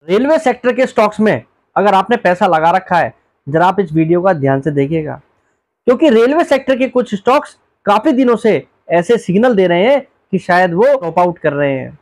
Railway sector के stocks में अगर आपने पैसा लगा रखा है, जरा आप इस वीडियो का ध्यान से देखिएगा, क्योंकि रेलवे सेक्टर के कुछ स्टॉक्स काफी दिनों से ऐसे सिग्नल दे रहे हैं कि शायद वो टॉप आउट कर रहे हैं।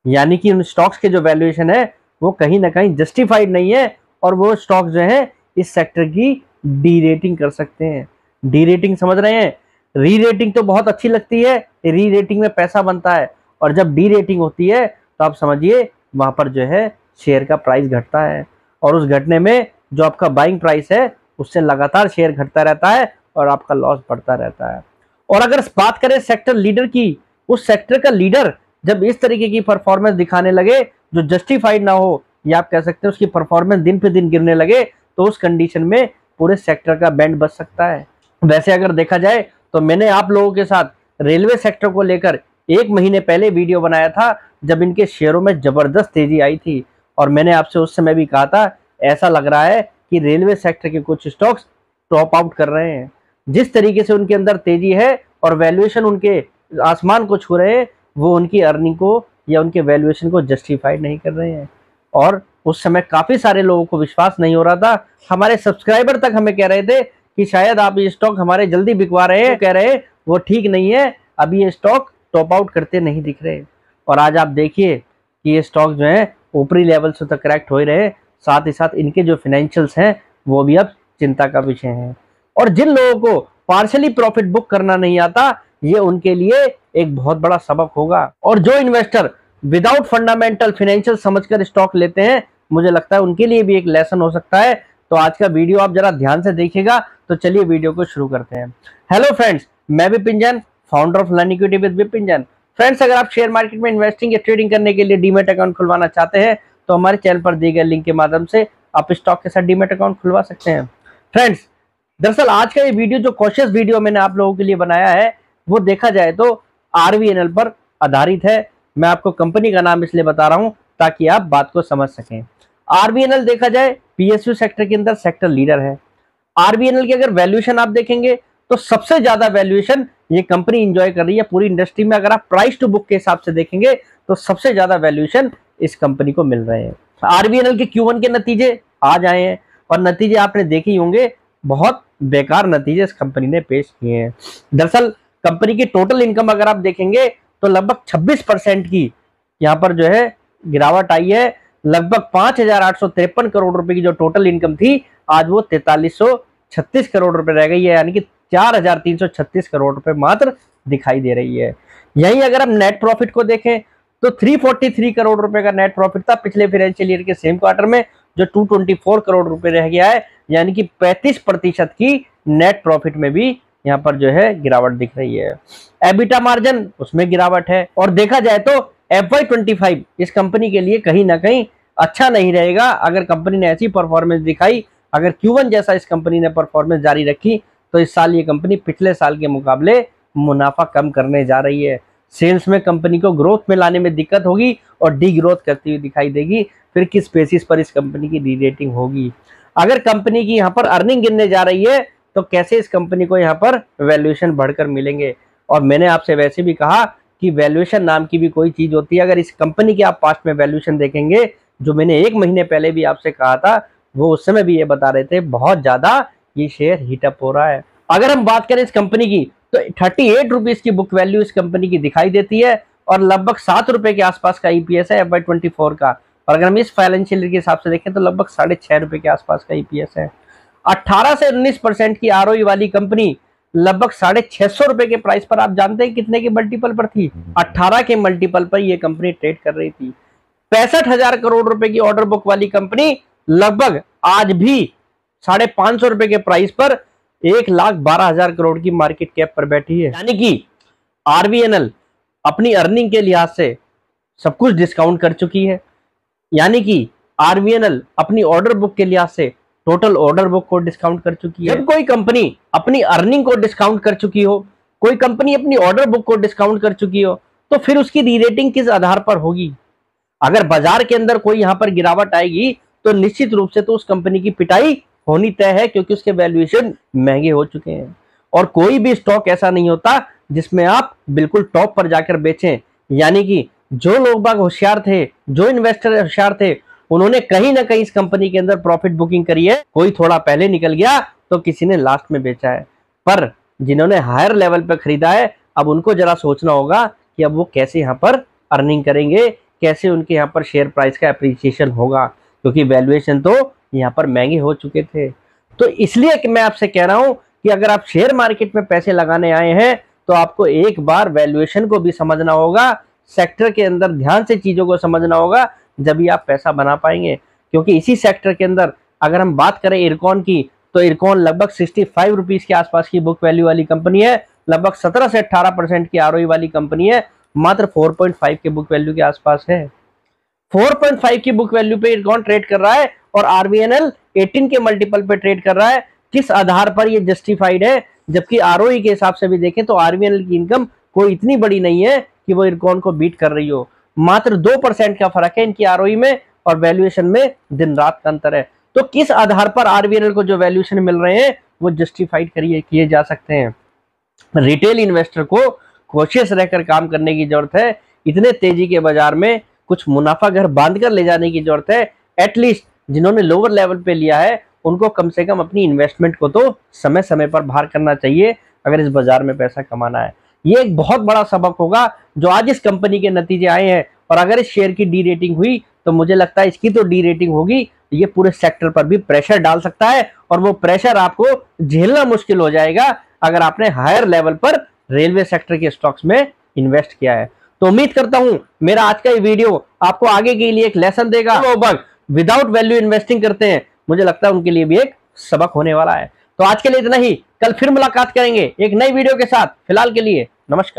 यानी कि उन स्टॉक्स के जो वैल्यूएशन है वो कहीं ना कहीं जस्टिफाइड नहीं है और वो स्टॉक्स जो है इस सेक्टर की डी रेटिंग कर सकते हैं। डी रेटिंग समझ रहे हैं? री रेटिंग तो बहुत अच्छी लगती है, री रेटिंग में पैसा बनता है, और जब डी रेटिंग होती है तो आप समझिए वहां पर जो है शेयर का प्राइस घटता है, और उस घटने में जो आपका बाइंग प्राइस है उससे लगातार शेयर घटता रहता है और आपका लॉस बढ़ता रहता है। और अगर बात करें सेक्टर लीडर की, उस सेक्टर का लीडर जब इस तरीके की परफॉर्मेंस दिखाने लगे जो जस्टिफाइड ना हो, या आप कह सकते हैं उसकी परफॉर्मेंस दिन पे दिन गिरने लगे, तो उस कंडीशन में पूरे सेक्टर का बैंड बच सकता है। वैसे अगर देखा जाए तो मैंने आप लोगों के साथ रेलवे सेक्टर को लेकर 1 महीने पहले वीडियो बनाया था, जब इनके शेयरों में जबरदस्त तेजी आई थी, और मैंने आपसे उस समय भी कहा था ऐसा लग रहा है कि रेलवे सेक्टर के कुछ स्टॉक्स टॉप आउट कर रहे हैं। जिस तरीके से उनके अंदर तेजी है और वैल्यूएशन उनके आसमान को छू रहे हैं, वो उनकी अर्निंग को या उनके वैल्यूएशन को जस्टिफाइड नहीं कर रहे हैं। और उस समय काफी सारे लोगों को विश्वास नहीं हो रहा था, हमारे सब्सक्राइबर तक हमें कह रहे थे कि शायद आप ये स्टॉक हमारे जल्दी बिकवा रहे हैं, कह रहे हैं वो ठीक नहीं है, अभी ये स्टॉक टॉप आउट करते नहीं दिख रहे। और आज आप देखिए कि ये स्टॉक जो है ऊपरी लेवल से तो करेक्ट हो ही रहे, साथ ही साथ इनके जो फाइनेंशियल्स हैं वो भी अब चिंता का विषय है। और जिन लोगों को पार्शली प्रॉफिट बुक करना नहीं आता, ये उनके लिए एक बहुत बड़ा सबक होगा। और जो इन्वेस्टर विदाउट फंडामेंटल फाइनेंशियल समझकर स्टॉक लेते हैं, मुझे लगता है उनके लिए भी एक लेसन हो सकता है। तो आज का वीडियो आप जरा ध्यान से देखिएगा। तो चलिए वीडियो को शुरू करते हैं। हेलो फ्रेंड्स, मैं Vipin Jain, founder of learn equity with Vipin Jain. Friends, अगर आप शेयर मार्केट में इन्वेस्टिंग या ट्रेडिंग करने के लिए डीमैट अकाउंट खुलवाना चाहते हैं तो हमारे चैनल पर दिए गए लिंक के माध्यम से आप स्टॉक के साथ डीमैट अकाउंट खुलवा सकते हैं। फ्रेंड्स, दरअसल आज का ये वीडियो जो कॉशियस वीडियो मैंने आप लोगों के लिए बनाया है, वो देखा जाए तो RVNL पर आधारित है। मैं आपको कंपनी का नाम इसलिए बता रहा हूं ताकि आप बात को समझ सकें। RVNL देखा जाए PSU सेक्टर के अंदर सेक्टर लीडर है। RVNL की अगर वैल्यूएशन आप देखेंगे तो सबसे ज्यादा वैल्यूएशन ये कंपनी एंजॉय कर रही है पूरी इंडस्ट्री में। अगर आप प्राइस टू बुक के हिसाब से देखेंगे तो सबसे ज्यादा वैल्यूएशन इस कंपनी को मिल रहे हैं। RVNL के Q1 के नतीजे आज आए हैं, और नतीजे आपने देखे ही होंगे, बहुत बेकार नतीजे इस कंपनी ने पेश किए हैं। दरअसल कंपनी की टोटल इनकम अगर आप देखेंगे तो लगभग 26% की यहाँ पर जो है गिरावट आई है। लगभग 5,853 करोड़ रुपए की जो टोटल इनकम थी, आज वो 4,336 करोड़ रुपए रह गई है, यानी कि 4,336 करोड़ रुपए मात्र दिखाई दे रही है। यहीं अगर हम नेट प्रॉफिट को देखें तो 343 करोड़ रुपए का नेट प्रॉफिट था पिछले फाइनेंशियल ईयर के सेम क्वार्टर में, जो 224 करोड़ रुपए रह गया है, यानी कि 35% की नेट प्रॉफिट में भी यहाँ पर जो है गिरावट दिख रही है। एबिटा मार्जिन उसमें गिरावट है, और देखा जाए तो FY25 इस कंपनी के लिए कहीं ना कहीं अच्छा नहीं रहेगा अगर कंपनी ने ऐसी परफॉर्मेंस दिखाई। अगर Q1 जैसा इस कंपनी ने परफॉर्मेंस जारी रखी तो इस साल ये कंपनी पिछले साल के मुकाबले मुनाफा कम करने जा रही है। सेल्स में कंपनी को ग्रोथ में लाने में दिक्कत होगी और डी ग्रोथ करती हुई दिखाई देगी। फिर किस बेसिस पर इस कंपनी की डी रेटिंग होगी? अगर कंपनी की यहाँ पर अर्निंग गिरने जा रही है तो कैसे इस कंपनी को यहाँ पर वैल्यूएशन बढ़कर मिलेंगे? और मैंने आपसे वैसे भी कहा कि वैल्यूएशन नाम की भी कोई चीज होती है। अगर इस कंपनी की आप पास्ट में वैल्यूएशन देखेंगे, जो मैंने 1 महीने पहले भी आपसे कहा था, वो उस समय भी ये बता रहे थे बहुत ज्यादा ये शेयर हीटअप हो रहा है। अगर हम बात करें इस कंपनी की तो 38 रुपीज की बुक वैल्यू इस कंपनी की दिखाई देती है, और लगभग 7 रुपए के आसपास का EPS है FY24 का। और अगर हम इस फाइनेंशियल ईयर के हिसाब से देखें तो लगभग 6.5 रुपए के आसपास का EPS है। 18 से 19% की ROE वाली कंपनी लगभग 650 रुपए के प्राइस पर, आप जानते हैं कितने के मल्टीपल पर थी? 18 के मल्टीपल पर ये कंपनी ट्रेड कर रही थी। 65,000 करोड़ रुपए की ऑर्डर बुक वाली कंपनी लगभग आज भी 550 रुपए के प्राइस पर 1,12,000 करोड़ की मार्केट कैप पर बैठी है। यानी कि RVNL अपनी अर्निंग के लिहाज से सब कुछ डिस्काउंट कर चुकी है। यानी कि RVNL अपनी ऑर्डर बुक के लिहाज से टोटल ऑर्डर बुक को डिस्काउंट कर चुकी है। जब कोई कंपनी अपनी अर्निंग को डिस्काउंट कर चुकी हो, कोई कंपनी अपनी ऑर्डर बुक को डिस्काउंट कर चुकी हो, तो फिर उसकी री रेटिंग किस आधार पर होगी? अगर बाजार के अंदर कोई यहाँ पर गिरावट आएगी तो निश्चित रूप से तो उस कंपनी की पिटाई होनी तय है, क्योंकि उसके वैल्यूएशन महंगे हो चुके हैं। और कोई भी स्टॉक ऐसा नहीं होता जिसमें आप बिल्कुल टॉप पर जाकर बेचें। यानी कि जो लोग बाग होशियार थे, जो इन्वेस्टर होशियार थे, उन्होंने कहीं ना कहीं इस कंपनी के अंदर प्रॉफिट बुकिंग करी है। कोई थोड़ा पहले निकल गया तो किसी ने लास्ट में बेचा है, पर जिन्होंने हायर लेवल पे खरीदा है अब उनको जरा सोचना होगा कि अब वो कैसे यहाँ पर अर्निंग करेंगे, कैसे उनके यहाँ पर शेयर प्राइस का एप्रिसिएशन होगा, क्योंकि वैल्यूएशन तो यहाँ पर महंगे हो चुके थे। तो इसलिए कि मैं आपसे कह रहा हूं कि अगर आप शेयर मार्केट में पैसे लगाने आए हैं तो आपको एक बार वैल्यूएशन को भी समझना होगा, सेक्टर के अंदर ध्यान से चीजों को समझना होगा, जब भी आप पैसा बना पाएंगे। क्योंकि इसी सेक्टर के अंदर अगर हम बात करें इरकॉन की, तो इरकॉन लगभग 65 रुपीज के आसपास की बुक वैल्यू वाली कंपनी है, लगभग 17 से 18% की आरओई वाली कंपनी है, मात्र 4.5 के बुक वैल्यू के आसपास है। 4.5 की बुक वैल्यू पे इरकॉन ट्रेड कर रहा है और आरबीएनएल 18 के मल्टीपल पे ट्रेड कर रहा है। किस आधार पर ये जस्टिफाइड है? जबकि आरओई के हिसाब से भी देखें तो आरबीएनएल की इनकम कोई इतनी बड़ी नहीं है कि वो इरकॉन को बीट कर रही हो। मात्र 2% का फर्क है इनकी आरओई में और वैल्यूएशन में दिन रात का अंतर है। तो किस आधार पर आरबीएनएल को जो वैल्यूएशन मिल रहे हैं वो जस्टिफाइड किए जा सकते हैं? रिटेल इन्वेस्टर को कोशियस रहकर काम करने की जरूरत है। इतने तेजी के बाजार में कुछ मुनाफा घर बांध कर ले जाने की जरूरत है। एटलीस्ट जिन्होंने लोअर लेवल पे लिया है उनको कम से कम अपनी इन्वेस्टमेंट को तो समय समय पर बाहर करना चाहिए अगर इस बाजार में पैसा कमाना है। ये एक बहुत बड़ा सबक होगा जो आज इस कंपनी के नतीजे आए हैं। और अगर इस शेयर की डी रेटिंग हुई तो मुझे लगता है इसकी तो डी रेटिंग होगी, ये पूरे सेक्टर पर भी प्रेशर डाल सकता है और वो प्रेशर आपको झेलना मुश्किल हो जाएगा अगर आपने हायर लेवल पर रेलवे सेक्टर के स्टॉक्स में इन्वेस्ट किया है। तो उम्मीद करता हूं मेरा आज का ये वीडियो आपको आगे के लिए एक लेसन देगा। लोग विदाउट वैल्यू इन्वेस्टिंग करते हैं, मुझे लगता है उनके लिए भी एक सबक होने वाला है। तो आज के लिए इतना ही, कल फिर मुलाकात करेंगे एक नई वीडियो के साथ। फिलहाल के लिए नमस्कार।